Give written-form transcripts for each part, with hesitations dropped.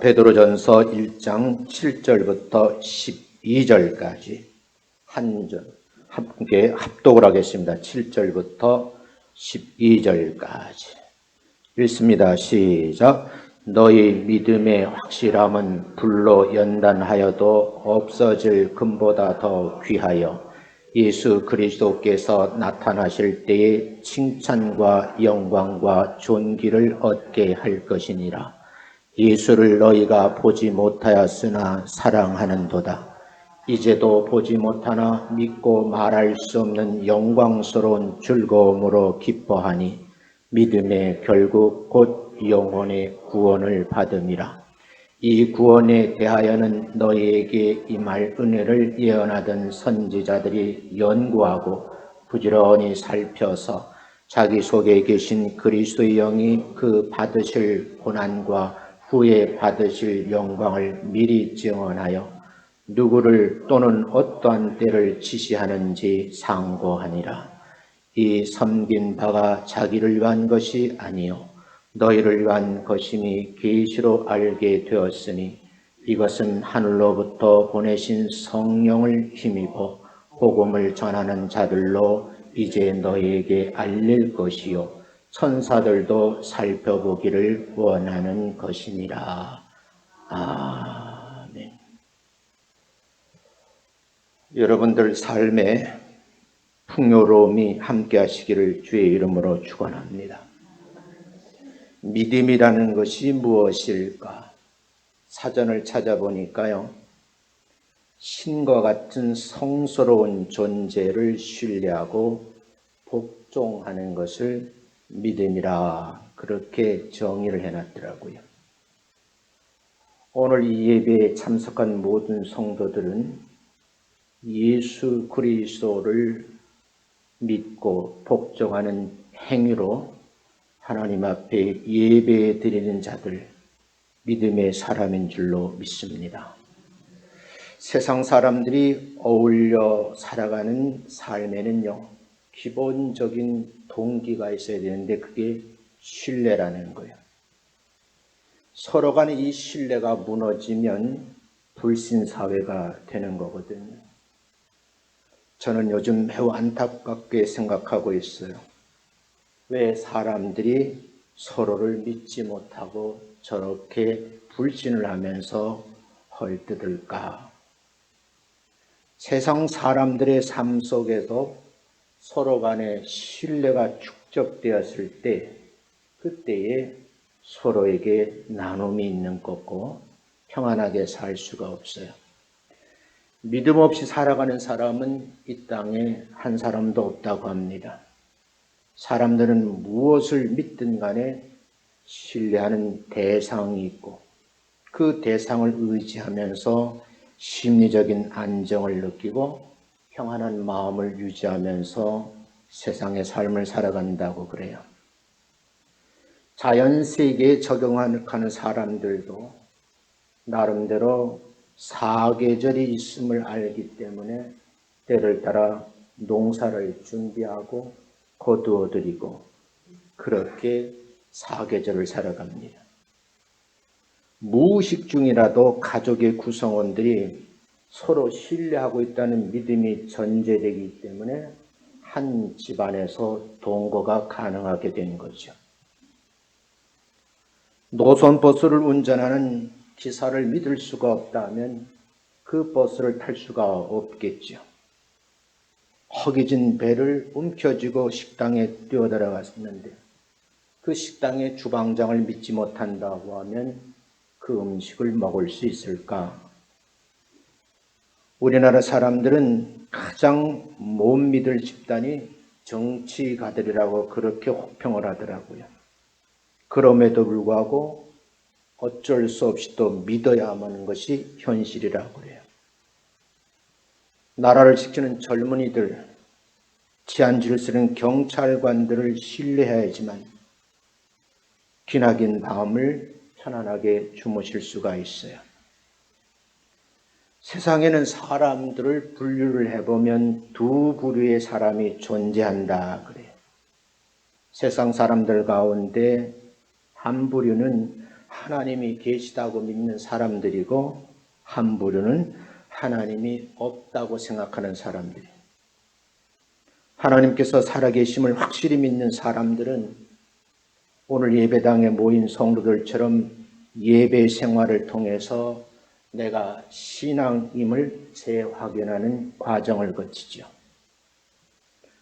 베드로전서 1장 7절부터 12절까지 함께 합독을 하겠습니다. 7절부터 12절까지 읽습니다. 시작. 너희 믿음의 확실함은 불로 연단하여도 없어질 금보다 더 귀하여 예수 그리스도께서 나타나실 때에 칭찬과 영광과 존귀를 얻게 할 것이니라. 예수를 너희가 보지 못하였으나 사랑하는도다. 이제도 보지 못하나 믿고 말할 수 없는 영광스러운 즐거움으로 기뻐하니 믿음의 결국 곧 영혼의 구원을 받음이라. 이 구원에 대하여는 너희에게 임할 은혜를 예언하던 선지자들이 연구하고 부지런히 살펴서 자기 속에 계신 그리스도의 영이 그 받으실 고난과 후에 받으실 영광을 미리 증언하여 누구를 또는 어떠한 때를 지시하는지 상고하니라. 이 섬긴 바가 자기를 위한 것이 아니요 너희를 위한 것임이 계시로 알게 되었으니 이것은 하늘로부터 보내신 성령을 힘입어 복음을 전하는 자들로 이제 너희에게 알릴 것이요 천사들도 살펴보기를 원하는 것이니라. 아멘. 여러분들 삶에 풍요로움이 함께 하시기를 주의 이름으로 축원합니다. 믿음이라는 것이 무엇일까? 사전을 찾아보니까요, 신과 같은 성스러운 존재를 신뢰하고 복종하는 것을 믿음이라 그렇게 정의를 해놨더라고요. 오늘 이 예배에 참석한 모든 성도들은 예수 그리스도를 믿고 복종하는 행위로 하나님 앞에 예배 드리는 자들, 믿음의 사람인 줄로 믿습니다. 세상 사람들이 어울려 살아가는 삶에는요, 기본적인 동기가 있어야 되는데 그게 신뢰라는 거예요. 서로 간에 이 신뢰가 무너지면 불신사회가 되는 거거든요. 저는 요즘 매우 안타깝게 생각하고 있어요. 왜 사람들이 서로를 믿지 못하고 저렇게 불신을 하면서 헐뜯을까? 세상 사람들의 삶 속에서 서로 간에 신뢰가 축적되었을 때 그때에 서로에게 나눔이 있는 거고 평안하게 살 수가 없어요. 믿음 없이 살아가는 사람은 이 땅에 한 사람도 없다고 합니다. 사람들은 무엇을 믿든 간에 신뢰하는 대상이 있고 그 대상을 의지하면서 심리적인 안정을 느끼고 평안한 마음을 유지하면서 세상의 삶을 살아간다고 그래요. 자연세계에 적응하는 사람들도 나름대로 사계절이 있음을 알기 때문에 때를 따라 농사를 준비하고 거두어들이고 그렇게 사계절을 살아갑니다. 무의식 중이라도 가족의 구성원들이 서로 신뢰하고 있다는 믿음이 전제되기 때문에 한 집안에서 동거가 가능하게 된 거죠. 노선버스를 운전하는 기사를 믿을 수가 없다면 그 버스를 탈 수가 없겠죠. 허기진 배를 움켜쥐고 식당에 뛰어들어갔는데 그 식당의 주방장을 믿지 못한다고 하면 그 음식을 먹을 수 있을까? 우리나라 사람들은 가장 못 믿을 집단이 정치가들이라고 그렇게 혹평을 하더라고요. 그럼에도 불구하고 어쩔 수 없이 또 믿어야만 하는 것이 현실이라고 그래요. 나라를 지키는 젊은이들, 치안지를 쓰는 경찰관들을 신뢰해야지만 기나긴 밤을 편안하게 주무실 수가 있어요. 세상에는 사람들을 분류를 해보면 두 부류의 사람이 존재한다 그래요. 세상 사람들 가운데 한 부류는 하나님이 계시다고 믿는 사람들이고 한 부류는 하나님이 없다고 생각하는 사람들이. 하나님께서 살아계심을 확실히 믿는 사람들은 오늘 예배당에 모인 성도들처럼 예배 생활을 통해서 내가 신앙임을 재확인하는 과정을 거치죠.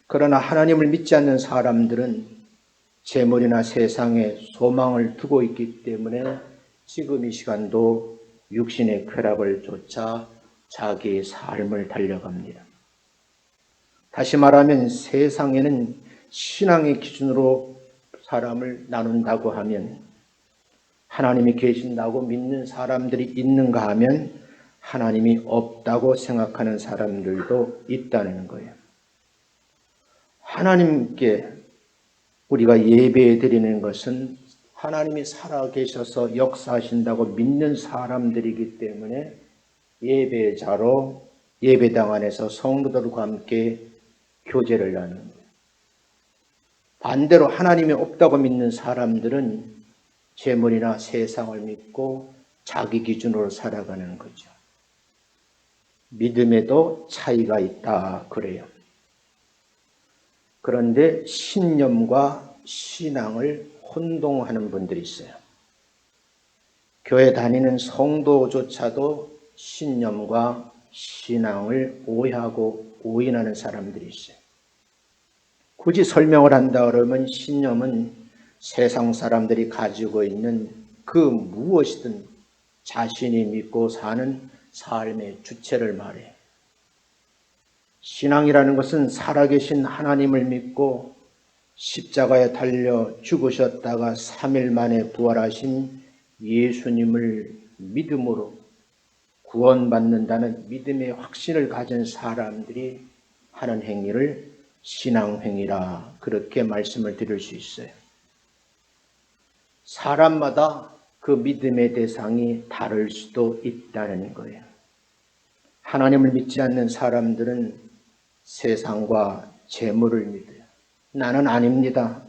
그러나 하나님을 믿지 않는 사람들은 재물이나 세상에 소망을 두고 있기 때문에 지금 이 시간도 육신의 쾌락을 쫓아 자기의 삶을 달려갑니다. 다시 말하면 세상에는 신앙의 기준으로 사람을 나눈다고 하면 하나님이 계신다고 믿는 사람들이 있는가 하면 하나님이 없다고 생각하는 사람들도 있다는 거예요. 하나님께 우리가 예배 드리는 것은 하나님이 살아계셔서 역사하신다고 믿는 사람들이기 때문에 예배자로 예배당 안에서 성도들과 함께 교제를 나누는 거예요. 반대로 하나님이 없다고 믿는 사람들은 재물이나 세상을 믿고 자기 기준으로 살아가는 거죠. 믿음에도 차이가 있다 그래요. 그런데 신념과 신앙을 혼동하는 분들이 있어요. 교회 다니는 성도조차도 신념과 신앙을 오해하고 오인하는 사람들이 있어요. 굳이 설명을 한다 그러면 신념은 세상 사람들이 가지고 있는 그 무엇이든 자신이 믿고 사는 삶의 주체를 말해요. 신앙이라는 것은 살아계신 하나님을 믿고 십자가에 달려 죽으셨다가 3일 만에 부활하신 예수님을 믿음으로 구원받는다는 믿음의 확신을 가진 사람들이 하는 행위를 신앙행위라 그렇게 말씀을 드릴 수 있어요. 사람마다 그 믿음의 대상이 다를 수도 있다는 거예요. 하나님을 믿지 않는 사람들은 세상과 재물을 믿어요. 나는 아닙니다.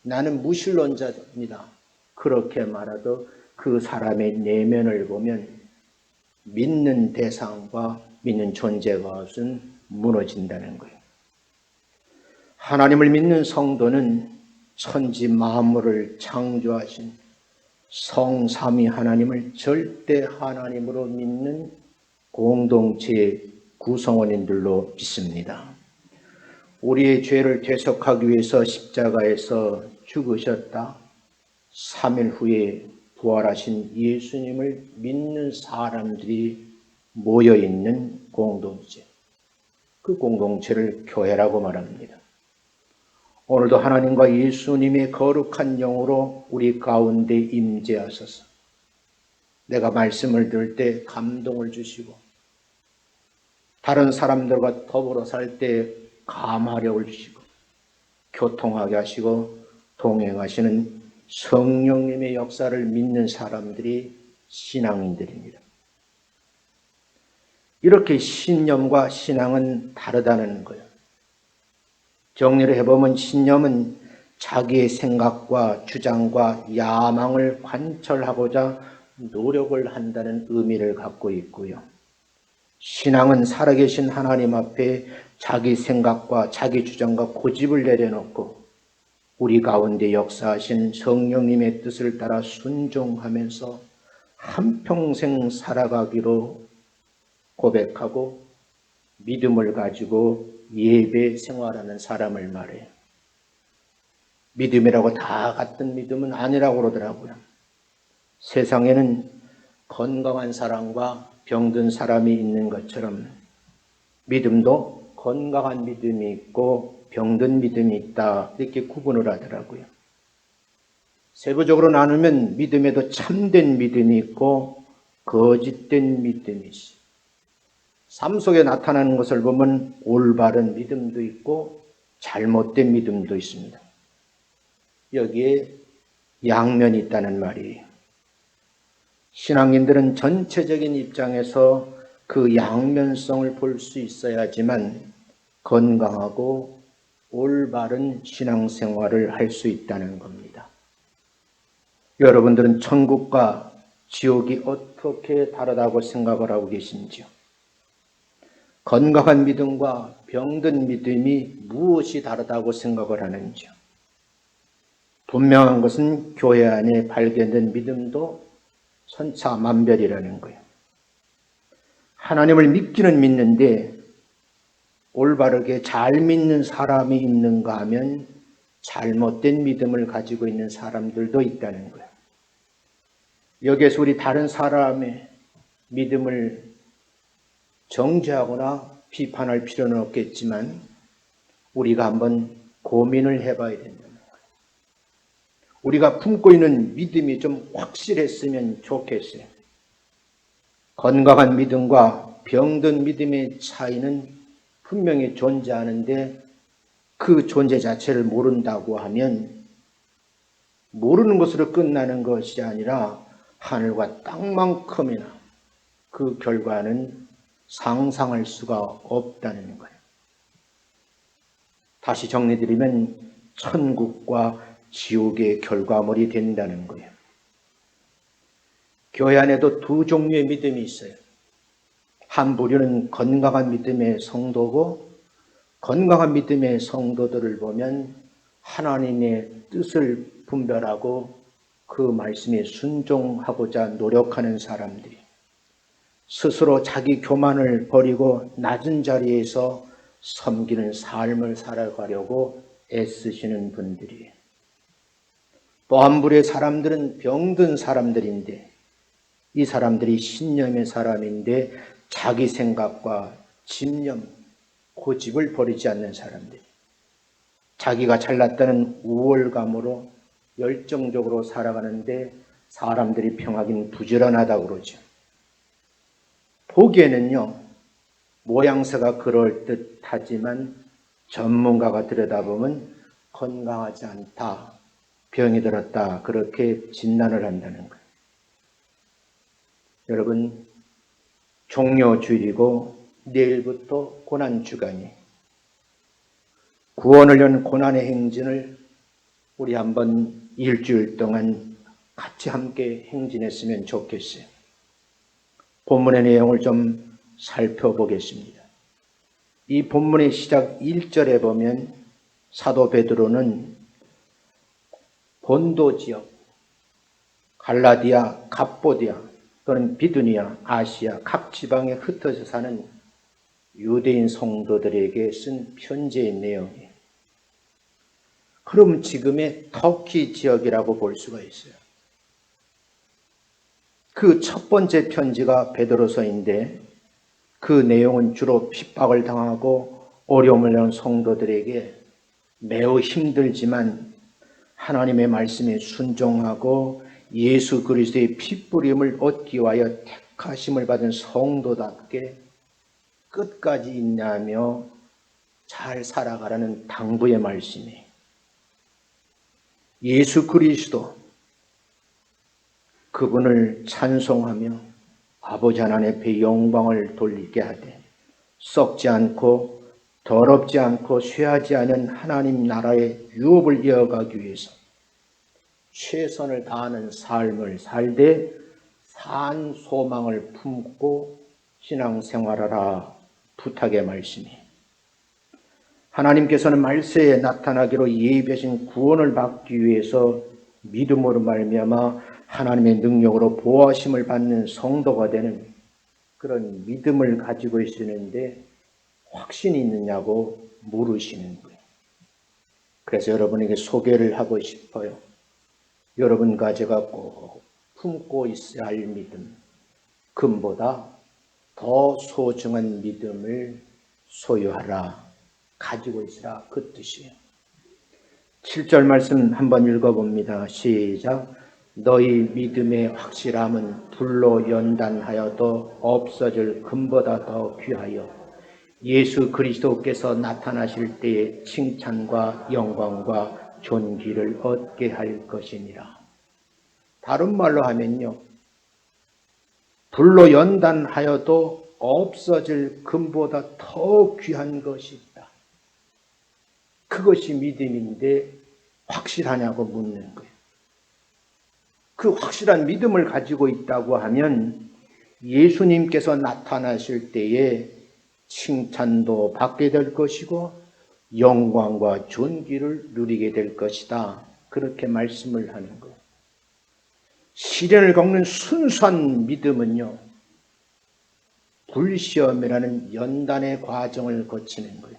나는 무신론자입니다. 그렇게 말하도 그 사람의 내면을 보면 믿는 대상과 믿는 존재가 없은 무너진다는 거예요. 하나님을 믿는 성도는 천지 만물을 창조하신 성삼위 하나님을 절대 하나님으로 믿는 공동체의 구성원인들로 믿습니다. 우리의 죄를 대속하기 위해서 십자가에서 죽으셨다. 3일 후에 부활하신 예수님을 믿는 사람들이 모여있는 공동체. 그 공동체를 교회라고 말합니다. 오늘도 하나님과 예수님의 거룩한 영으로 우리 가운데 임재하소서. 내가 말씀을 들을 때 감동을 주시고 다른 사람들과 더불어 살 때 감화력을 주시고 교통하게 하시고 동행하시는 성령님의 역사를 믿는 사람들이 신앙인들입니다. 이렇게 신념과 신앙은 다르다는 거예요. 정리를 해보면 신념은 자기의 생각과 주장과 야망을 관철하고자 노력을 한다는 의미를 갖고 있고요. 신앙은 살아계신 하나님 앞에 자기 생각과 자기 주장과 고집을 내려놓고 우리 가운데 역사하신 성령님의 뜻을 따라 순종하면서 한평생 살아가기로 고백하고 믿음을 가지고 예배 생활하는 사람을 말해요. 믿음이라고 다 같은 믿음은 아니라고 그러더라고요. 세상에는 건강한 사람과 병든 사람이 있는 것처럼 믿음도 건강한 믿음이 있고 병든 믿음이 있다 이렇게 구분을 하더라고요. 세부적으로 나누면 믿음에도 참된 믿음이 있고 거짓된 믿음이 있어요. 삶 속에 나타나는 것을 보면 올바른 믿음도 있고 잘못된 믿음도 있습니다. 여기에 양면이 있다는 말이에요. 신앙인들은 전체적인 입장에서 그 양면성을 볼 수 있어야지만 건강하고 올바른 신앙생활을 할 수 있다는 겁니다. 여러분들은 천국과 지옥이 어떻게 다르다고 생각을 하고 계신지요? 건강한 믿음과 병든 믿음이 무엇이 다르다고 생각을 하는지요? 분명한 것은 교회 안에 발견된 믿음도 천차만별이라는 거예요. 하나님을 믿기는 믿는데 올바르게 잘 믿는 사람이 있는가 하면 잘못된 믿음을 가지고 있는 사람들도 있다는 거예요. 여기에서 우리 다른 사람의 믿음을 정죄하거나 비판할 필요는 없겠지만 우리가 한번 고민을 해봐야 된다는 거예요. 우리가 품고 있는 믿음이 좀 확실했으면 좋겠어요. 건강한 믿음과 병든 믿음의 차이는 분명히 존재하는데 그 존재 자체를 모른다고 하면 모르는 것으로 끝나는 것이 아니라 하늘과 땅만큼이나 그 결과는 상상할 수가 없다는 거예요. 다시 정리드리면 천국과 지옥의 결과물이 된다는 거예요. 교회 안에도 두 종류의 믿음이 있어요. 한 부류는 건강한 믿음의 성도고 건강한 믿음의 성도들을 보면 하나님의 뜻을 분별하고 그 말씀에 순종하고자 노력하는 사람들이 스스로 자기 교만을 버리고 낮은 자리에서 섬기는 삶을 살아가려고 애쓰시는 분들이에요. 또 한 부류의 사람들은 병든 사람들인데 이 사람들이 신념의 사람인데 자기 생각과 집념, 고집을 버리지 않는 사람들. 자기가 잘났다는 우월감으로 열정적으로 살아가는데 사람들이 평하긴 부지런하다고 그러죠. 보기에는요, 모양새가 그럴듯하지만 전문가가 들여다보면 건강하지 않다, 병이 들었다, 그렇게 진단을 한다는 거예요. 여러분, 종료주일이고 내일부터 고난주간이 구원을 위한 고난의 행진을 우리 한번 일주일 동안 같이 함께 행진했으면 좋겠어요. 본문의 내용을 좀 살펴보겠습니다. 이 본문의 시작 1절에 보면 사도 베드로는 본도 지역, 갈라디아, 갑보디아 또는 비두니아, 아시아 각 지방에 흩어져 사는 유대인 성도들에게 쓴 편지의 내용이에요. 그럼 지금의 터키 지역이라고 볼 수가 있어요. 그 첫 번째 편지가 베드로서인데 그 내용은 주로 핍박을 당하고 어려움을 겪는 성도들에게 매우 힘들지만 하나님의 말씀에 순종하고 예수 그리스도의 피뿌림을 얻기 위하여 택하심을 받은 성도답게 끝까지 인내하며 잘 살아가라는 당부의 말씀이에요. 예수 그리스도 그분을 찬송하며 아버지 하나님 앞에 영광을 돌리게 하되 썩지 않고 더럽지 않고 쇠하지 않은 하나님 나라의 유업을 이어가기 위해서 최선을 다하는 삶을 살되 산 소망을 품고 신앙생활하라 부탁의 말씀이 하나님께서는 말세에 나타나기로 예비하신 구원을 받기 위해서 믿음으로 말미암아 하나님의 능력으로 보호하심을 받는 성도가 되는 그런 믿음을 가지고 있으는데 확신이 있느냐고 물으시는 거예요. 그래서 여러분에게 소개를 하고 싶어요. 여러분과 제가 꼭 품고 있어야 할 믿음, 금보다 더 소중한 믿음을 소유하라, 가지고 있으라 그 뜻이에요. 7절 말씀 한번 읽어봅니다. 시작. 너희 믿음의 확실함은 불로 연단하여도 없어질 금보다 더 귀하여 예수 그리스도께서 나타나실 때에 칭찬과 영광과 존귀를 얻게 할 것이니라. 다른 말로 하면요, 불로 연단하여도 없어질 금보다 더 귀한 것이 있다. 그것이 믿음인데 확실하냐고 묻는 거예요. 그 확실한 믿음을 가지고 있다고 하면 예수님께서 나타나실 때에 칭찬도 받게 될 것이고 영광과 존귀를 누리게 될 것이다. 그렇게 말씀을 하는 거예요. 시련을 겪는 순수한 믿음은요, 불시험이라는 연단의 과정을 거치는 거예요.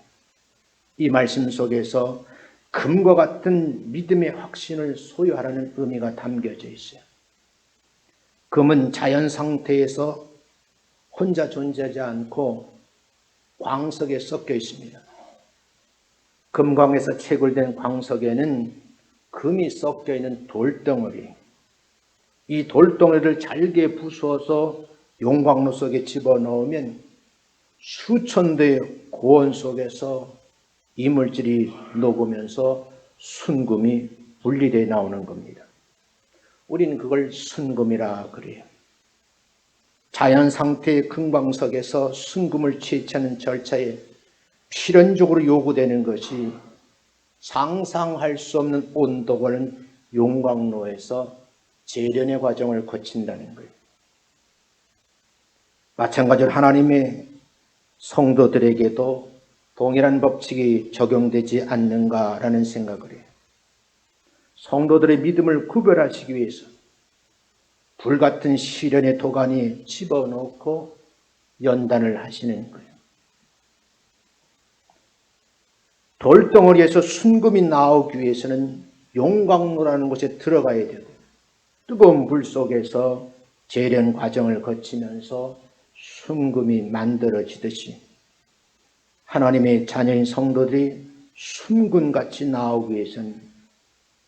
이 말씀 속에서 금과 같은 믿음의 확신을 소유하라는 의미가 담겨져 있어요. 금은 자연 상태에서 혼자 존재하지 않고 광석에 섞여 있습니다. 금광에서 채굴된 광석에는 금이 섞여 있는 돌덩어리, 이 돌덩어리를 잘게 부수어서 용광로 속에 집어넣으면 수천 대의 고온 속에서 이물질이 녹으면서 순금이 분리되어 나오는 겁니다. 우리는 그걸 순금이라 그래요. 자연 상태의 금광석에서 순금을 채취하는 절차에 필연적으로 요구되는 것이 상상할 수 없는 온도가는 용광로에서 재련의 과정을 거친다는 거예요. 마찬가지로 하나님의 성도들에게도 동일한 법칙이 적용되지 않는가라는 생각을 해요. 성도들의 믿음을 구별하시기 위해서 불같은 시련의 도가니에 집어넣고 연단을 하시는 거예요. 돌덩어리에서 순금이 나오기 위해서는 용광로라는 곳에 들어가야 되고 뜨거운 불 속에서 재련 과정을 거치면서 순금이 만들어지듯이 하나님의 자녀인 성도들이 순금같이 나오기 위해서는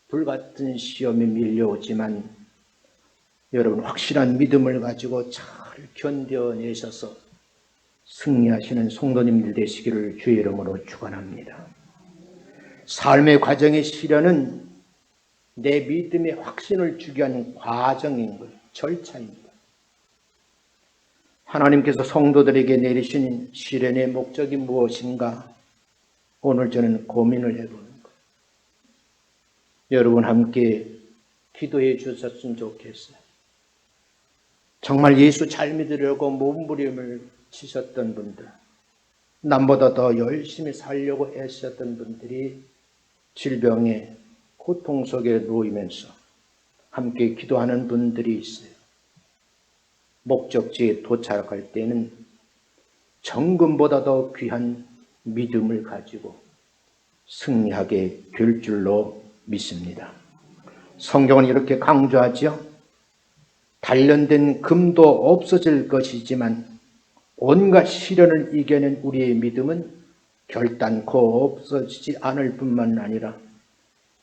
불같은 시험이 밀려오지만 여러분 확실한 믿음을 가지고 잘 견뎌내셔서 승리하시는 성도님들 되시기를 주의 이름으로 축원합니다. 삶의 과정의 시련은 내 믿음의 확신을 주게 하는 과정인 거예요. 절차입니다. 하나님께서 성도들에게 내리신 시련의 목적이 무엇인가? 오늘 저는 고민을 해보는 거예요. 여러분 함께 기도해 주셨으면 좋겠어요. 정말 예수 잘 믿으려고 몸부림을 치셨던 분들, 남보다 더 열심히 살려고 애쓰셨던 분들이 질병에 고통 속에 놓이면서 함께 기도하는 분들이 있어요. 목적지에 도착할 때는 정금보다 더 귀한 믿음을 가지고 승리하게 될 줄로 믿습니다. 성경은 이렇게 강조하죠. 단련된 금도 없어질 것이지만 온갖 시련을 이겨낸 우리의 믿음은 결단코 없어지지 않을 뿐만 아니라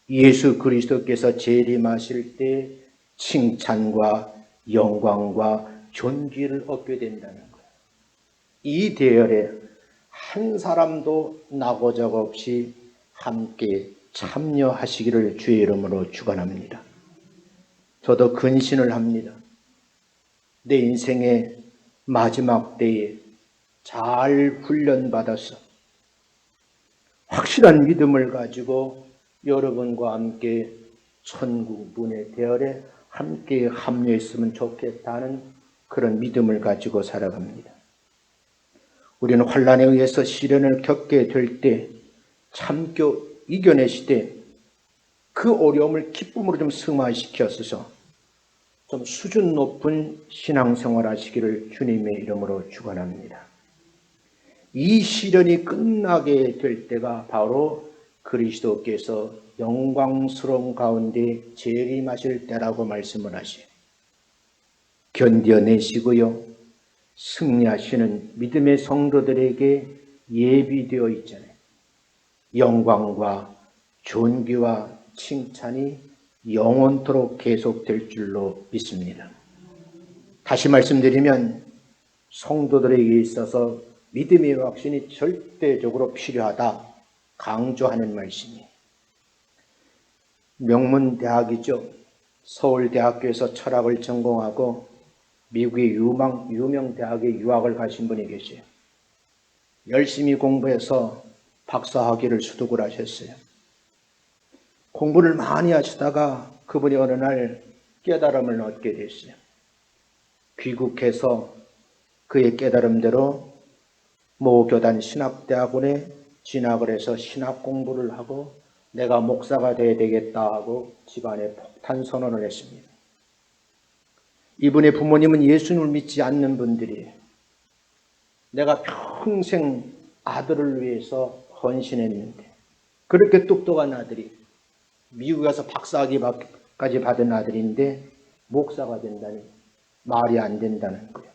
예수 그리스도께서 재림하실 때 칭찬과 영광과 존귀를 얻게 된다는 거예요. 이 대열에 한 사람도 나고작 없이 함께 참여하시기를 주의 이름으로 축원합니다. 저도 근신을 합니다. 내 인생의 마지막 때에 잘 훈련받아서 확실한 믿음을 가지고 여러분과 함께 천국 문의 대열에 함께 합류했으면 좋겠다는 그런 믿음을 가지고 살아갑니다. 우리는 환난에 의해서 시련을 겪게 될 때 참고 이겨내시되 그 어려움을 기쁨으로 좀 승화시켜서 좀 수준 높은 신앙생활 하시기를 주님의 이름으로 축원합니다. 이 시련이 끝나게 될 때가 바로 그리스도께서 영광스러운 가운데 재림하실 때라고 말씀을 하시요. 견뎌내시고요. 승리하시는 믿음의 성도들에게 예비되어 있잖아요. 영광과 존귀와 칭찬이 영원토록 계속될 줄로 믿습니다. 다시 말씀드리면 성도들에게 있어서 믿음의 확신이 절대적으로 필요하다 강조하는 말씀이에요. 명문대학이죠. 서울대학교에서 철학을 전공하고 미국의 유명 대학에 유학을 가신 분이 계세요. 열심히 공부해서 박사학위를 수득을 하셨어요. 공부를 많이 하시다가 그분이 어느 날 깨달음을 얻게 됐어요. 귀국해서 그의 깨달음대로 모 교단 신학대학원에 진학을 해서 신학 공부를 하고 내가 목사가 돼야 되겠다 하고 집안에 폭탄 선언을 했습니다. 이분의 부모님은 예수님을 믿지 않는 분들이에요. 내가 평생 아들을 위해서 헌신했는데 그렇게 똑똑한 아들이 미국에 가서 박사학위까지 받은 아들인데 목사가 된다니 말이 안 된다는 거예요.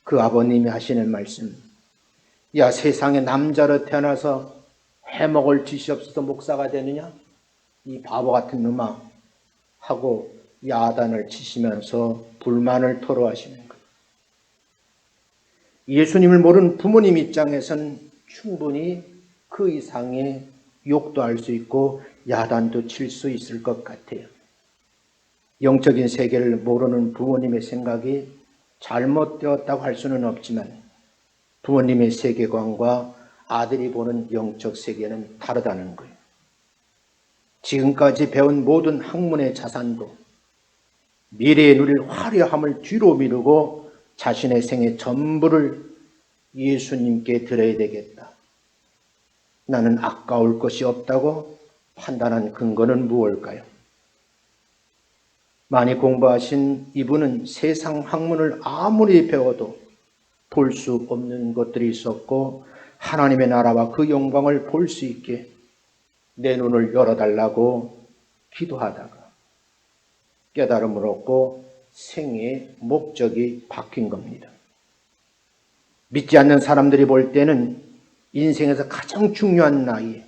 그 아버님이 하시는 말씀, 야 세상에 남자로 태어나서 해먹을 짓이 없어서 목사가 되느냐? 이 바보 같은 놈아 하고 야단을 치시면서 불만을 토로하시는 거예요. 예수님을 모르는 부모님 입장에서는 충분히 그 이상의 욕도 할 수 있고 야단도 칠 수 있을 것 같아요. 영적인 세계를 모르는 부모님의 생각이 잘못되었다고 할 수는 없지만 부모님의 세계관과 아들이 보는 영적 세계는 다르다는 거예요. 지금까지 배운 모든 학문의 자산도 미래에 누릴 화려함을 뒤로 미루고 자신의 생애 전부를 예수님께 드려야 되겠다. 나는 아까울 것이 없다고 판단한 근거는 무엇일까요? 많이 공부하신 이분은 세상 학문을 아무리 배워도 볼 수 없는 것들이 있었고 하나님의 나라와 그 영광을 볼 수 있게 내 눈을 열어달라고 기도하다가 깨달음을 얻고 생애의 목적이 바뀐 겁니다. 믿지 않는 사람들이 볼 때는 인생에서 가장 중요한 나이에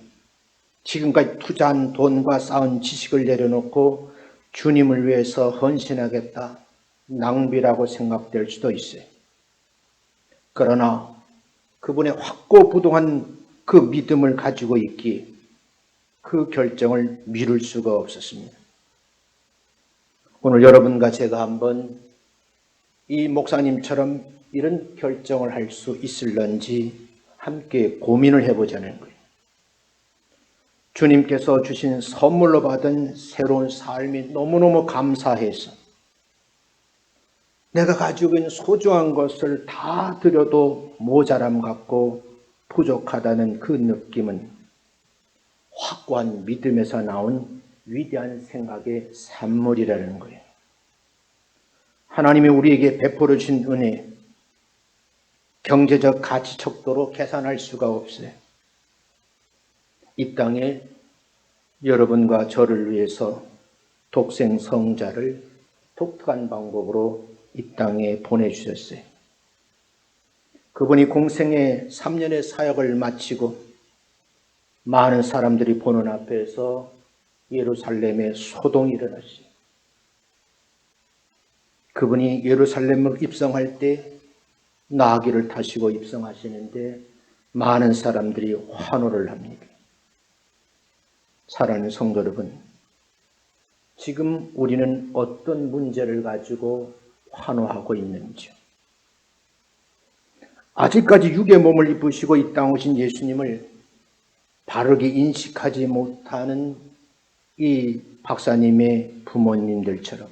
지금까지 투자한 돈과 쌓은 지식을 내려놓고 주님을 위해서 헌신하겠다, 낭비라고 생각될 수도 있어요. 그러나 그분의 확고부동한 그 믿음을 가지고 있기에 그 결정을 미룰 수가 없었습니다. 오늘 여러분과 제가 한번 이 목사님처럼 이런 결정을 할 수 있을런지 함께 고민을 해보자는 거예요. 주님께서 주신 선물로 받은 새로운 삶이 너무너무 감사해서 내가 가지고 있는 소중한 것을 다 드려도 모자람 같고 부족하다는 그 느낌은 확고한 믿음에서 나온 위대한 생각의 산물이라는 거예요. 하나님이 우리에게 베풀어 주신 은혜, 경제적 가치 척도로 계산할 수가 없어요. 이 땅에 여러분과 저를 위해서 독생 성자를 독특한 방법으로 이 땅에 보내주셨어요. 그분이 공생의 3년의 사역을 마치고 많은 사람들이 보는 앞에서 예루살렘에 소동이 일어났어요. 그분이 예루살렘을 입성할 때 나귀를 타시고 입성하시는데 많은 사람들이 환호를 합니다. 사랑하는 성도 여러분, 지금 우리는 어떤 문제를 가지고 환호하고 있는지요? 아직까지 육의 몸을 입으시고 이 땅에 오신 예수님을 바르게 인식하지 못하는 이 박사님의 부모님들처럼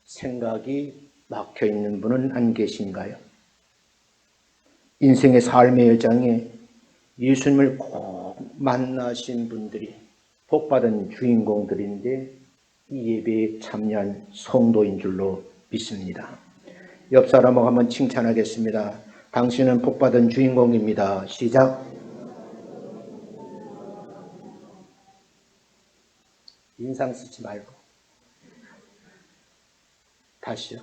생각이 막혀 있는 분은 안 계신가요? 인생의 삶의 여정에 예수님을 꼭 만나신 분들이 복받은 주인공들인데 이 예배에 참여한 성도인 줄로 믿습니다. 옆 사람하고 한번 칭찬하겠습니다. 당신은 복받은 주인공입니다. 시작. 인상 쓰지 말고 다시요.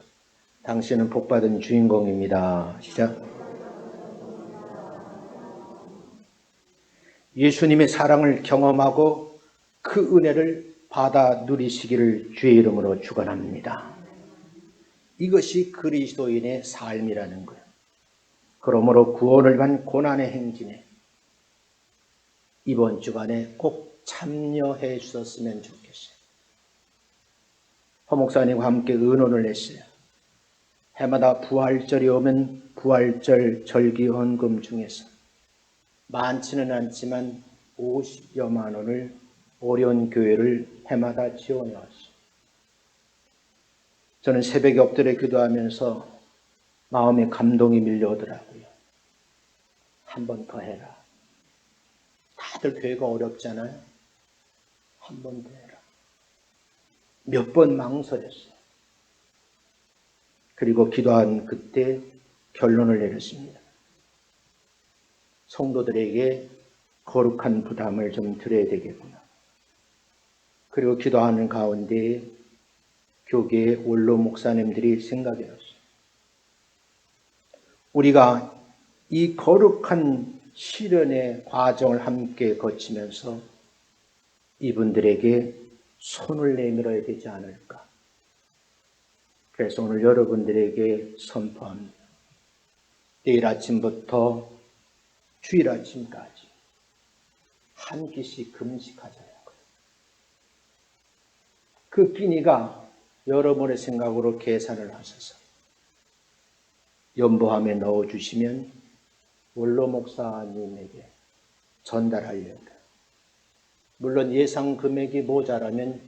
당신은 복받은 주인공입니다. 시작. 예수님의 사랑을 경험하고 그 은혜를 받아 누리시기를 주의 이름으로 축원합니다. 이것이 그리스도인의 삶이라는 거예요. 그러므로 구원을 위한 고난의 행진에 이번 주간에 꼭 참여해 주셨으면 좋겠어요. 허 목사님과 함께 의논을 했어요. 해마다 부활절이 오면 부활절 절기 헌금 중에서 많지는 않지만 50여만 원을 어려운 교회를 해마다 지원해 왔어요. 저는 새벽에 엎드려 기도하면서 마음에 감동이 밀려오더라고요. 한 번 더 해라. 다들 교회가 어렵잖아요. 한 번 더 해라. 몇 번 망설였어요. 그리고 기도한 그때 결론을 내렸습니다. 성도들에게 거룩한 부담을 좀 드려야 되겠구나. 그리고 기도하는 가운데 교계의 원로 목사님들이 생각이 났어요. 우리가 이 거룩한 시련의 과정을 함께 거치면서 이분들에게 손을 내밀어야 되지 않을까. 그래서 오늘 여러분들에게 선포합니다. 내일 아침부터 주일 아침까지 한 끼씩 금식하자는 거예요. 그 끼니가 여러분의 생각으로 계산을 하셔서 연보함에 넣어주시면 원로 목사님에게 전달하려고. 물론 예상 금액이 모자라면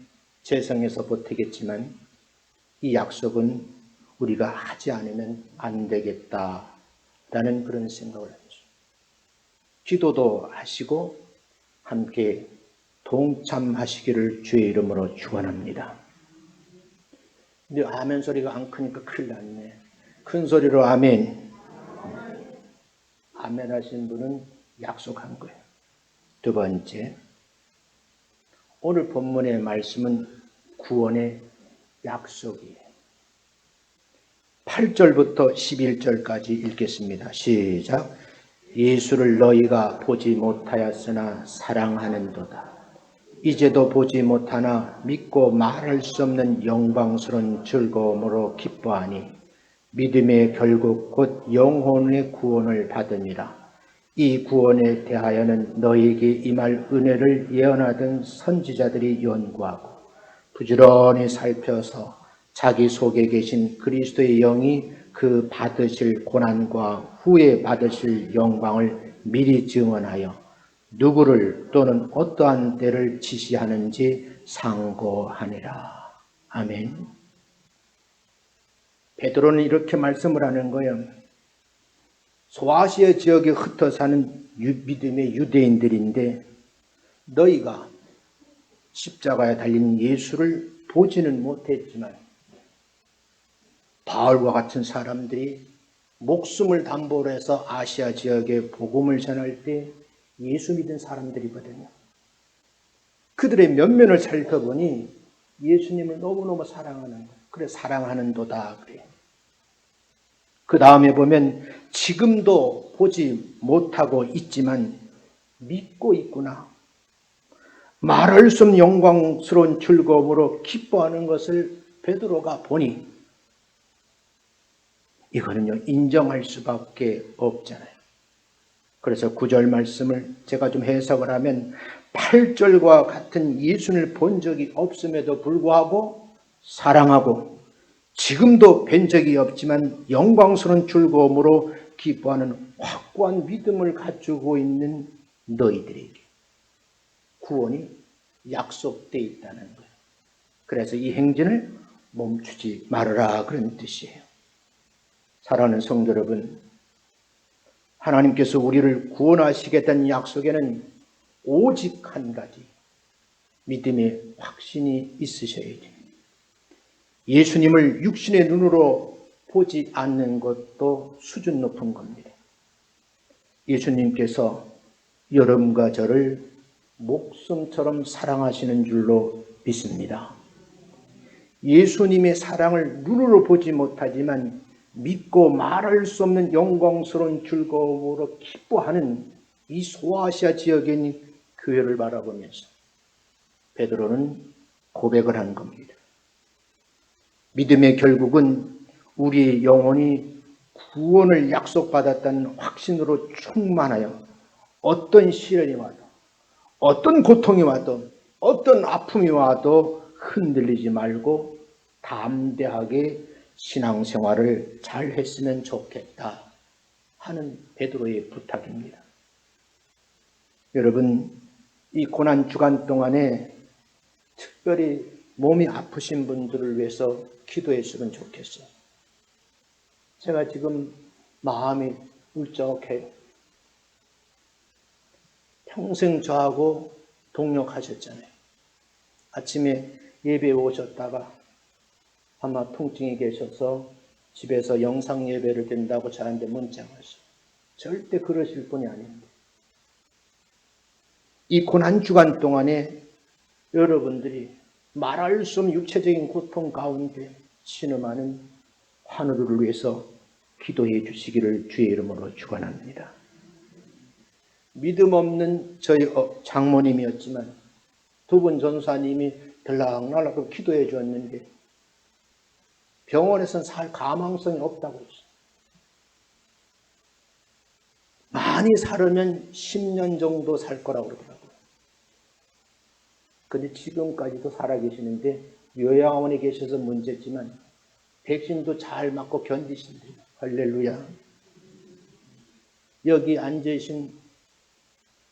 재성에서 보태겠지만 이 약속은 우리가 하지 않으면 안 되겠다라는 그런 생각을 했죠. 기도도 하시고 함께 동참하시기를 주의 이름으로 축원합니다. 근데 아멘 소리가 안 크니까 큰일 났네. 큰 소리로 아멘. 아멘 하신 분은 약속한 거예요. 두 번째, 오늘 본문의 말씀은 구원의 약속이에요. 8절부터 11절까지 읽겠습니다. 시작. 예수를 너희가 보지 못하였으나 사랑하는도다. 이제도 보지 못하나 믿고 말할 수 없는 영광스러운 즐거움으로 기뻐하니 믿음의 결국 곧 영혼의 구원을 받음이라. 이 구원에 대하여는 너희에게 임할 은혜를 예언하던 선지자들이 연구하고 부지런히 살펴서 자기 속에 계신 그리스도의 영이 그 받으실 고난과 후에 받으실 영광을 미리 증언하여 누구를 또는 어떠한 때를 지시하는지 상고하니라. 아멘. 베드로는 이렇게 말씀을 하는 거예요. 소아시아 지역에 흩어 사는 믿음의 유대인들인데 너희가 십자가에 달린 예수를 보지는 못했지만 바울과 같은 사람들이 목숨을 담보로 해서 아시아 지역에 복음을 전할 때 예수 믿은 사람들이거든요. 그들의 면면을 살펴보니 예수님을 너무너무 사랑하는 거예요. 그래 사랑하는도다 그래요. 그 다음에 보면 지금도 보지 못하고 있지만 믿고 있구나. 말할 수 없는 영광스러운 즐거움으로 기뻐하는 것을 베드로가 보니 이거는요 인정할 수밖에 없잖아요. 그래서 9절 말씀을 제가 좀 해석을 하면 8절과 같은 예수를 본 적이 없음에도 불구하고 사랑하고 지금도 뵌 적이 없지만 영광스러운 즐거움으로 기뻐하는 확고한 믿음을 갖추고 있는 너희들에게 구원이 약속되어 있다는 거예요. 그래서 이 행진을 멈추지 말아라 그런 뜻이에요. 사랑하는 성도 여러분, 하나님께서 우리를 구원하시겠다는 약속에는 오직 한 가지 믿음의 확신이 있으셔야 돼요. 예수님을 육신의 눈으로 보지 않는 것도 수준 높은 겁니다. 예수님께서 여러분과 저를 목숨처럼 사랑하시는 줄로 믿습니다. 예수님의 사랑을 눈으로 보지 못하지만 믿고 말할 수 없는 영광스러운 즐거움으로 기뻐하는 이 소아시아 지역에 있는 교회를 바라보면서 베드로는 고백을 한 겁니다. 믿음의 결국은 우리의 영혼이 구원을 약속받았다는 확신으로 충만하여 어떤 시련이 와도 어떤 고통이 와도 어떤 아픔이 와도 흔들리지 말고 담대하게 신앙생활을 잘 했으면 좋겠다 하는 베드로의 부탁입니다. 여러분, 이 고난 주간 동안에 특별히 몸이 아프신 분들을 위해서 기도해 주면 좋겠어요. 제가 지금 마음이 울적해요. 평생 저하고 동력하셨잖아요. 아침에 예배 오셨다가 아마 통증이 계셔서 집에서 영상 예배를 드린다고 저한테 문자가 왔어요. 절대 그러실 분이 아닌데. 이 고난주간 동안에 여러분들이 말할 수 없는 육체적인 고통 가운데 신음하는 환우를 위해서 기도해 주시기를 주의 이름으로 축원합니다. 믿음 없는 저희 장모님이었지만 두 분 전사님이 들락날락 기도해 주었는데 병원에서는 살 가망성이 없다고 했어요. 많이 살으면 10년 정도 살 거라고 그러더라고요. 근데 지금까지도 살아계시는데 요양원에 계셔서 문제지만 백신도 잘 맞고 견디신대요. 할렐루야. 여기 앉으신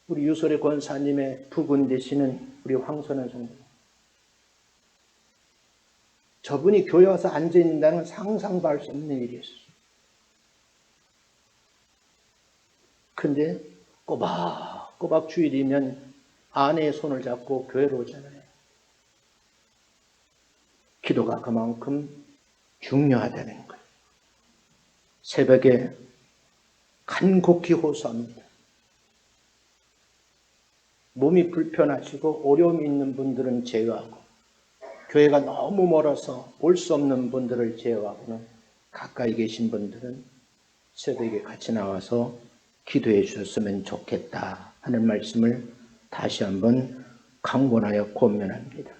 우리 유솔의 권사님의 부군 되시는 우리 황선은 성도. 저분이 교회 와서 앉아있는다는 상상도 할 수 없는 일이었어요. 근데 꼬박꼬박 주일이면 아내의 손을 잡고 교회로 오잖아요. 기도가 그만큼 중요하다는 거예요. 새벽에 간곡히 호소합니다. 몸이 불편하시고 어려움이 있는 분들은 제외하고 교회가 너무 멀어서 올 수 없는 분들을 제외하고는 가까이 계신 분들은 새벽에 같이 나와서 기도해 주셨으면 좋겠다 하는 말씀을 다시 한번 강권하여 권면합니다.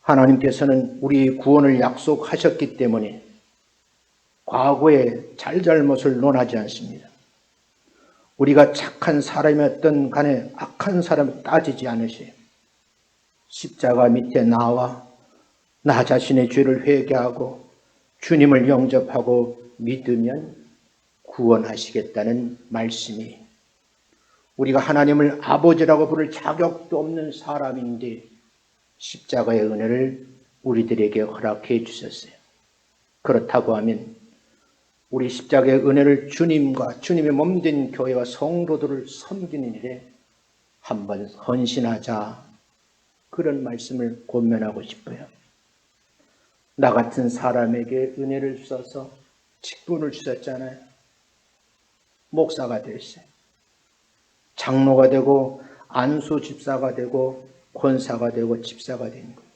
하나님께서는 우리 구원을 약속하셨기 때문에 과거의 잘잘못을 논하지 않습니다. 우리가 착한 사람이었던 간에 악한 사람을 따지지 않으세요. 십자가 밑에 나와 나 자신의 죄를 회개하고 주님을 영접하고 믿으면 구원하시겠다는 말씀이 우리가 하나님을 아버지라고 부를 자격도 없는 사람인데 십자가의 은혜를 우리들에게 허락해 주셨어요. 그렇다고 하면 우리 십자가의 은혜를 주님과 주님의 몸된 교회와 성도들을 섬기는 일에 한번 헌신하자 그런 말씀을 권면하고 싶어요. 나 같은 사람에게 은혜를 주셔서 직분을 주셨잖아요. 목사가 됐어요. 장로가 되고 안수 집사가 되고 권사가 되고 집사가 된 거예요.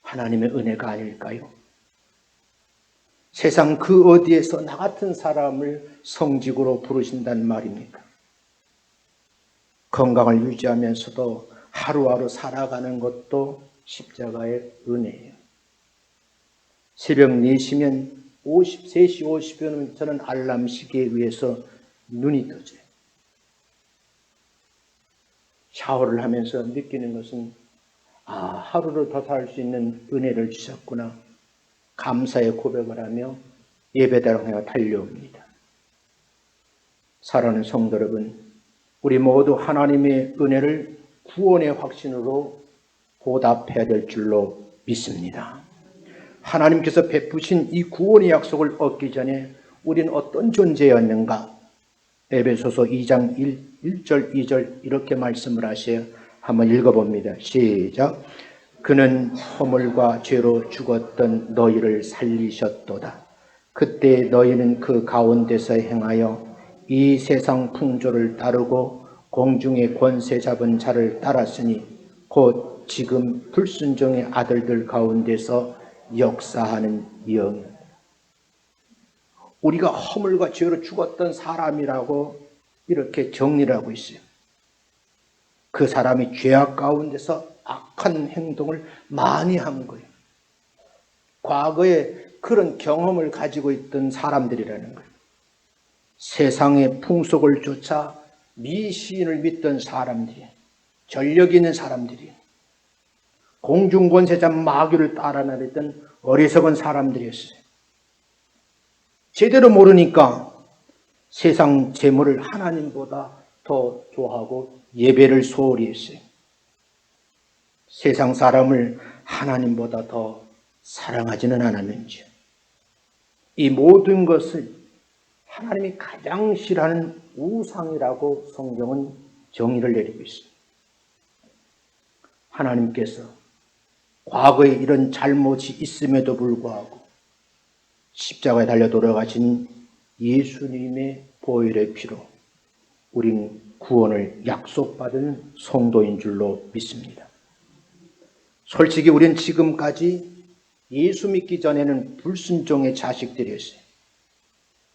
하나님의 은혜가 아닐까요? 세상 그 어디에서 나 같은 사람을 성직으로 부르신다는 말입니까? 건강을 유지하면서도 하루하루 살아가는 것도 십자가의 은혜예요. 새벽 4시면 3시 50분은 저는 알람 시계에 의해서 눈이 떠져요. 샤워를 하면서 느끼는 것은 하루를 더 살 수 있는 은혜를 주셨구나. 감사의 고백을 하며 예배당을 향해 달려옵니다. 사랑하는 성도 여러분, 우리 모두 하나님의 은혜를 구원의 확신으로 보답해야 될 줄로 믿습니다. 하나님께서 베푸신 이 구원의 약속을 얻기 전에 우리는 어떤 존재였는가? 에베소서 2장 1절 2절 이렇게 말씀을 하셔요. 한번 읽어봅니다. 시작. 그는 허물과 죄로 죽었던 너희를 살리셨도다. 그때 너희는 그 가운데서 행하여 이 세상 풍조를 따르고 공중의 권세 잡은 자를 따랐으니 곧 지금 불순종의 아들들 가운데서 역사하는 영. 우리가 허물과 죄로 죽었던 사람이라고 이렇게 정리를 하고 있어요. 그 사람이 죄악 가운데서 악한 행동을 많이 한 거예요. 과거에 그런 경험을 가지고 있던 사람들이라는 거예요. 세상의 풍속을 쫓아 미신을 믿던 사람들이, 전력 있는 사람들이, 공중권세자 마귀를 따라 나르던 어리석은 사람들이었어요. 제대로 모르니까 세상 재물을 하나님보다 더 좋아하고 예배를 소홀히 했어요. 세상 사람을 하나님보다 더 사랑하지는 않았는지요. 이 모든 것을 하나님이 가장 싫어하는 우상이라고 성경은 정의를 내리고 있습니다. 하나님께서 과거에 이런 잘못이 있음에도 불구하고 십자가에 달려 돌아가신 예수님의 보혈의 피로 우린 구원을 약속받은 성도인 줄로 믿습니다. 솔직히 우리는 지금까지 예수 믿기 전에는 불순종의 자식들이었어요.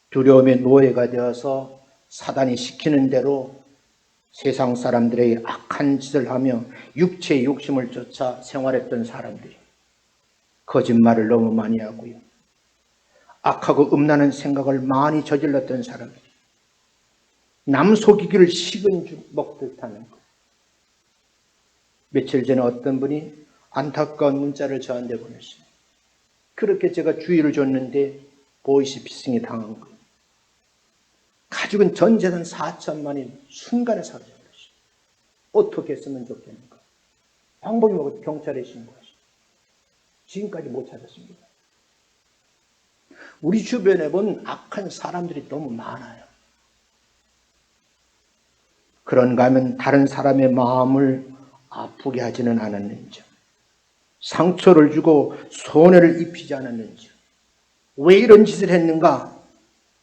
두려움의 노예가 되어서 사단이 시키는 대로 세상 사람들의 악한 짓을 하며 육체의 욕심을 쫓아 생활했던 사람들이 거짓말을 너무 많이 하고요. 악하고 음란한 생각을 많이 저질렀던 사람들이 남 속이기를 식은 죽 먹듯 하는 것. 며칠 전에 어떤 분이 안타까운 문자를 저한테 보냈어요. 그렇게 제가 주의를 줬는데 보이스피싱이 당한 거예요. 가족은 전 재산 4천만이 순간에 사라져버렸어요. 어떻게 했으면 좋겠는가. 방법이 뭐고 경찰에 신고하시죠. 지금까지 못 찾았습니다. 우리 주변에 본 악한 사람들이 너무 많아요. 그런가 하면 다른 사람의 마음을 아프게 하지는 않았는지, 상처를 주고 손해를 입히지 않았는지, 왜 이런 짓을 했는가?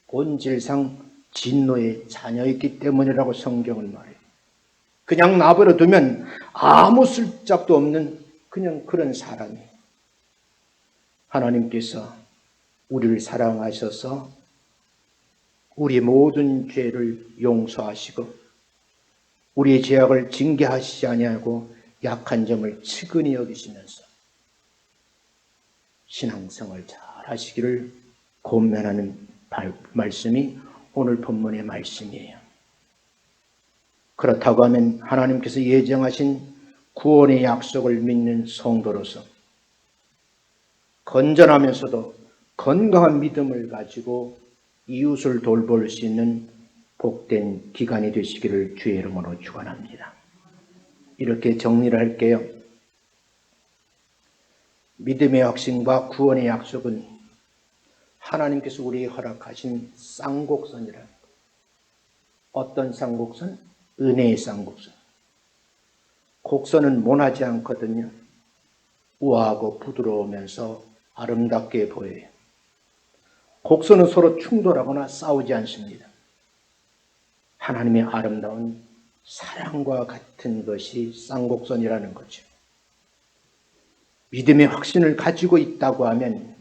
본질상 진노의 자녀였기 때문이라고 성경은 말해요. 그냥 놔버려 두면 아무 쓸데도 없는 그냥 그런 사람이에요. 하나님께서 우리를 사랑하셔서 우리의 모든 죄를 용서하시고 우리의 죄악을 징계하시지 아니하고 약한 점을 측은히 여기시면서 신앙생활 잘 하시기를 권면하는 말씀이 오늘 본문의 말씀이에요. 그렇다고 하면 하나님께서 예정하신 구원의 약속을 믿는 성도로서 건전하면서도 건강한 믿음을 가지고 이웃을 돌볼 수 있는 복된 기간이 되시기를 주의 이름으로 축원합니다. 이렇게 정리를 할게요. 믿음의 확신과 구원의 약속은 하나님께서 우리에게 허락하신 쌍곡선이라는 거예요. 어떤 쌍곡선? 은혜의 쌍곡선. 곡선은 모나지 않거든요. 우아하고 부드러우면서 아름답게 보여요. 곡선은 서로 충돌하거나 싸우지 않습니다. 하나님의 아름다운 사랑과 같은 것이 쌍곡선이라는 거죠. 믿음의 확신을 가지고 있다고 하면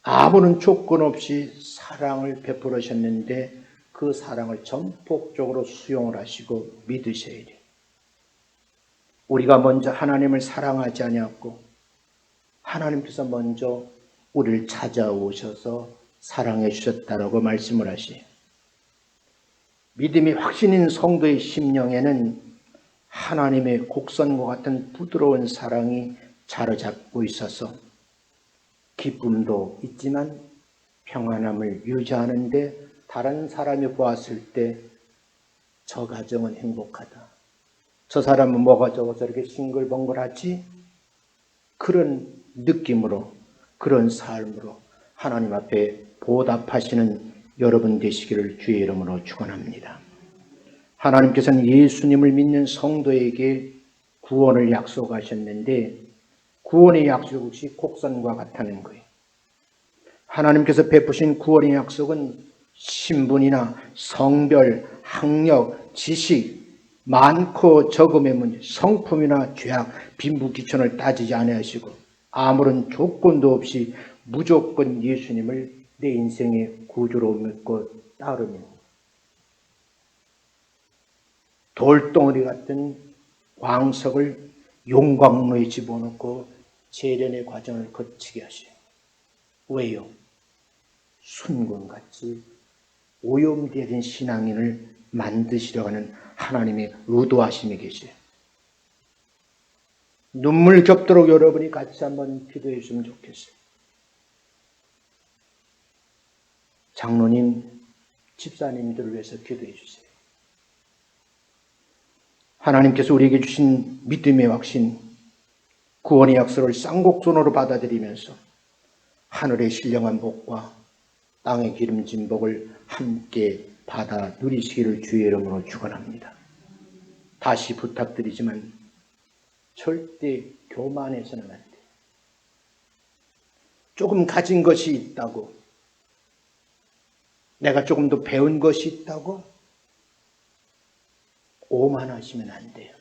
아무런 조건 없이 사랑을 베풀으셨는데 그 사랑을 전폭적으로 수용을 하시고 믿으셔야 돼요. 우리가 먼저 하나님을 사랑하지 않았고 하나님께서 먼저 우리를 찾아오셔서 사랑해 주셨다라고 말씀을 하시요. 믿음이 확신인 성도의 심령에는 하나님의 곡선과 같은 부드러운 사랑이 자리잡고 있어서 기쁨도 있지만 평안함을 유지하는데 다른 사람이 보았을 때 저 가정은 행복하다. 저 사람은 뭐가 적어서 이렇게 싱글벙글하지? 그런 느낌으로 그런 삶으로 하나님 앞에 보답하시는 여러분 되시기를 주의 이름으로 축원합니다. 하나님께서는 예수님을 믿는 성도에게 구원을 약속하셨는데 구원의 약속이 곡선과 같다는 거예요. 하나님께서 베푸신 구원의 약속은 신분이나 성별, 학력, 지식, 많고 적음의 문제, 성품이나 죄악, 빈부귀천을 따지지 아니하시고 아무런 조건도 없이 무조건 예수님을 내 인생의 구주로 믿고 따르면 돌덩어리 같은 광석을 용광로에 집어넣고 재련의 과정을 거치게 하셔요. 왜요? 순금같이 오염되는 신앙인을 만드시려고 하는 하나님의 의도하심이 계세요. 눈물 겹도록 여러분이 같이 한번 기도해 주시면 좋겠어요. 장로님, 집사님들을 위해서 기도해 주세요. 하나님께서 우리에게 주신 믿음의 확신, 구원의 약속을 쌍곡손으로 받아들이면서 하늘의 신령한 복과 땅의 기름진 복을 함께 받아 누리시기를 주의 이름으로 축원합니다. 다시 부탁드리지만 절대 교만해서는 안 돼요. 조금 가진 것이 있다고, 내가 조금 더 배운 것이 있다고 오만하시면 안 돼요.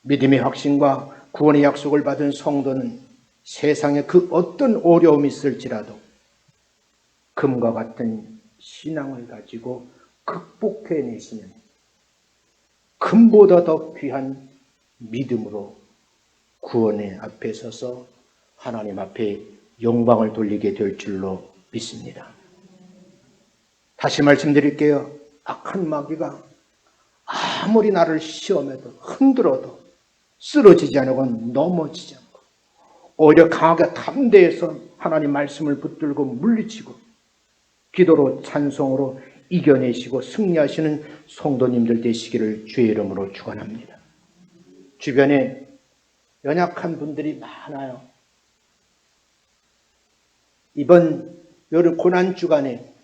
믿음의 확신과 구원의 약속을 받은 성도는 세상에 그 어떤 어려움이 있을지라도 금과 같은 신앙을 가지고 극복해내시는 금보다 더 귀한 믿음으로 구원의 앞에 서서 하나님 앞에 영광을 돌리게 될 줄로 믿습니다. 다시 말씀드릴게요. 악한 마귀가 아무리 나를 시험해도 흔들어도 쓰러지지 않고 넘어지지 않고 오히려 강하게 담대해서 하나님 말씀을 붙들고 물리치고 기도로 찬송으로 이겨내시고 승리하시는 성도님들 되시기를 주의 이름으로 축원합니다. 주변에 연약한 분들이 많아요. 이번 여름 고난 주간에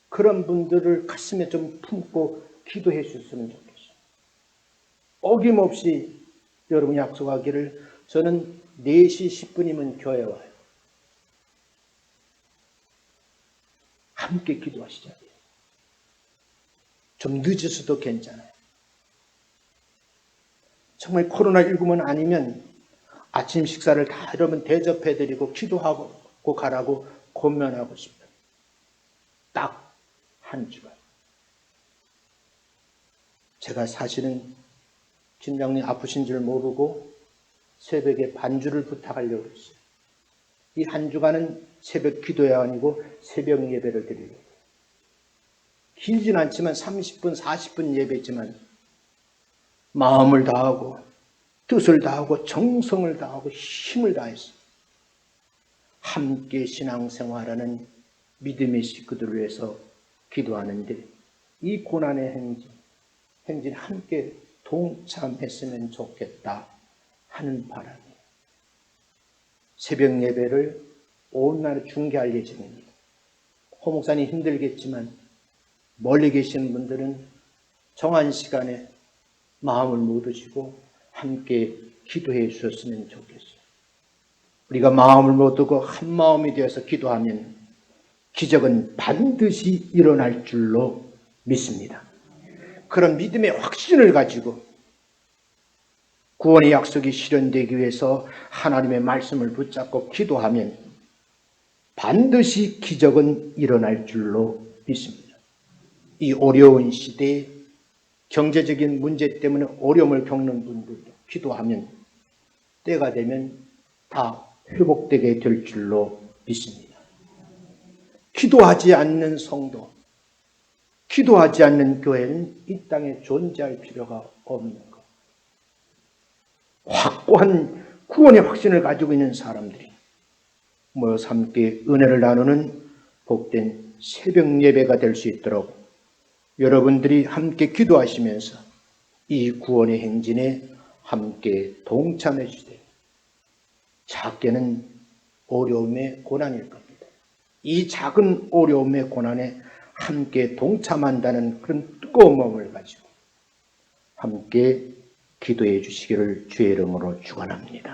그런 분들을 가슴에 좀 품고 기도해 주셨으면 좋겠어요. 어김없이 여러분 약속하기를 저는 4시 10분이면 교회 와요. 함께 기도하시자고요. 좀 늦어서도 괜찮아요. 정말 코로나19만 아니면 아침 식사를 다 여러분 대접해드리고 기도하고 가라고 권면하고 싶어요. 딱 한 주간. 제가 사실은 팀장님 아프신 줄 모르고 새벽에 반주를 부탁하려고 했어요. 이 한 주간은 새벽 기도회 아니고 새벽 예배를 드리려고. 길진 않지만 30분, 40분 예배지만 마음을 다하고 뜻을 다하고 정성을 다하고 힘을 다해서 함께 신앙생활하는 믿음의 식구들을 위해서 기도하는데 이 고난의 행진 함께 동참했으면 좋겠다 하는 바람이에요. 새벽 예배를 온 나라 중계할 예정입니다. 호 목사님 힘들겠지만 멀리 계신 분들은 정한 시간에 마음을 모으시고 함께 기도해 주셨으면 좋겠어요. 우리가 마음을 모으고 한 마음이 되어서 기도하면 기적은 반드시 일어날 줄로 믿습니다. 그런 믿음의 확신을 가지고 구원의 약속이 실현되기 위해서 하나님의 말씀을 붙잡고 기도하면 반드시 기적은 일어날 줄로 믿습니다. 이 어려운 시대에 경제적인 문제 때문에 어려움을 겪는 분들도 기도하면 때가 되면 다 회복되게 될 줄로 믿습니다. 기도하지 않는 성도, 기도하지 않는 교회는 이 땅에 존재할 필요가 없는 것. 확고한 구원의 확신을 가지고 있는 사람들이 모여서 함께 은혜를 나누는 복된 새벽 예배가 될 수 있도록 여러분들이 함께 기도하시면서 이 구원의 행진에 함께 동참해 주세요. 작게는 어려움의 고난일 겁니다. 이 작은 어려움의 고난에 함께 동참한다는 그런 뜨거운 마음을 가지고 함께 기도해 주시기를 주의 이름으로 축원합니다.